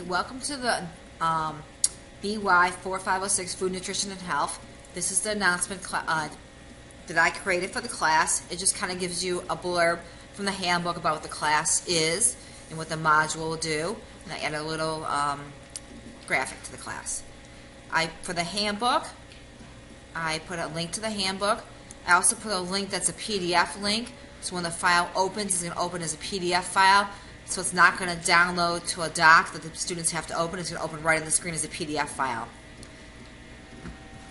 Hey, welcome to the BY4506 Food, Nutrition, and Health. This is the announcement that I created for the class. It just kind of gives you a blurb from the handbook about what the class is and what the module will do. And I add a little graphic to the class. For the handbook, I put a link to the handbook. I also put a link that's a PDF link. So when the file opens, it's going to open as a PDF file. So it's not going to download to a doc that the students have to open. It's going to open right on the screen as a PDF file.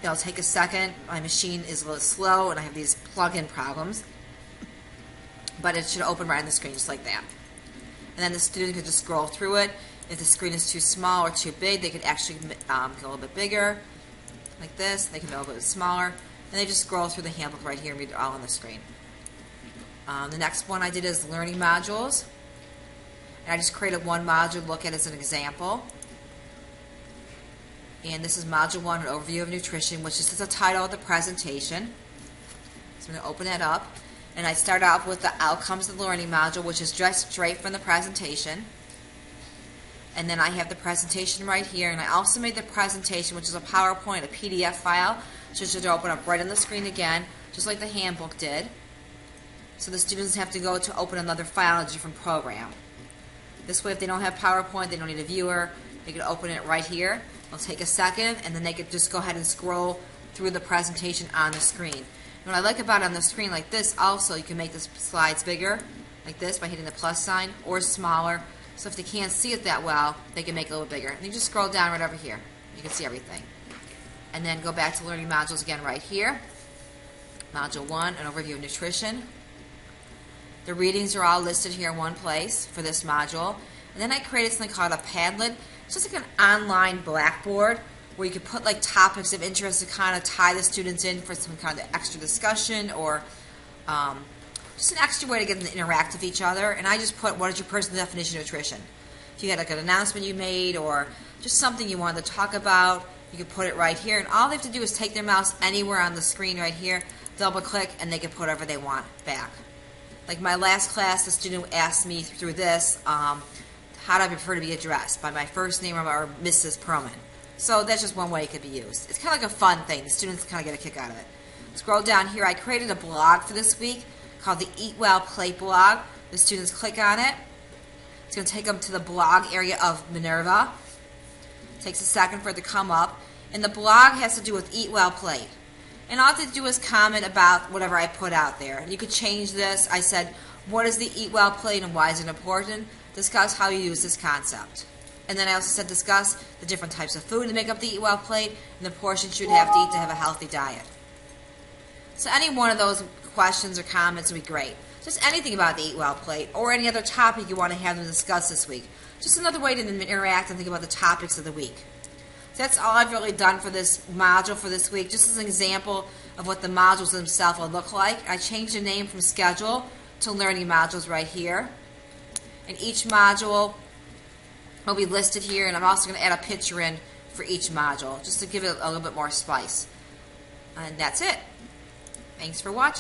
It'll take a second. My machine is a little slow and I have these plug-in problems. But it should open right on the screen just like that. And then the student can just scroll through it. If the screen is too small or too big, they could actually get a little bit bigger, like this. They can be a little bit smaller. And they just scroll through the handbook right here and read it all on the screen. The next one I did is learning modules. And I just created one module to look at as an example. And this is Module 1, an overview of nutrition, which is the title of the presentation. So I'm going to open it up. And I start out with the outcomes of the learning module, which is just straight from the presentation. And then I have the presentation right here. And I also made the presentation, which is a PowerPoint, a PDF file, so it should open up right on the screen again, just like the handbook did. So the students have to go to open another file in a different program. This way, if they don't have PowerPoint, they don't need a viewer, they can open it right here. It'll take a second, and then they could just go ahead and scroll through the presentation on the screen. And what I like about it on the screen like this, also, you can make the slides bigger, like this, by hitting the plus sign, or smaller. So if they can't see it that well, they can make it a little bigger. And you just scroll down right over here. You can see everything. And then go back to learning modules again right here. Module 1, an overview of nutrition. The readings are all listed here in one place for this module. And then I created something called a Padlet. It's just like an online blackboard where you could put like topics of interest to kind of tie the students in for some kind of extra discussion or just an extra way to get them to interact with each other. And I just put, what is your personal definition of nutrition? If you had like an announcement you made or just something you wanted to talk about, you could put it right here. And all they have to do is take their mouse anywhere on the screen right here, double click, and they can put whatever they want back. Like my last class, the student asked me through this, how do I prefer to be addressed? By my first name or Mrs. Perlman. So that's just one way it could be used. It's kind of like a fun thing. The students kind of get a kick out of it. Scroll down here. I created a blog for this week called the Eat Well Plate blog. The students click on it. It's going to take them to the blog area of Minerva. It takes a second for it to come up. And the blog has to do with Eat Well Plate. And all I have to do is comment about whatever I put out there. You could change this. I said, what is the Eat Well Plate and why is it important? Discuss how you use this concept. And then I also said discuss the different types of food that make up the Eat Well Plate and the portions you'd have to eat to have a healthy diet. So any one of those questions or comments would be great. Just anything about the Eat Well Plate or any other topic you want to have them discuss this week. Just another way to interact and think about the topics of the week. So that's all I've really done for this module for this week, just as an example of what the modules themselves will look like. I changed the name from schedule to learning modules right here. And each module will be listed here, and I'm also going to add a picture in for each module just to give it a little bit more spice. And that's it. Thanks for watching.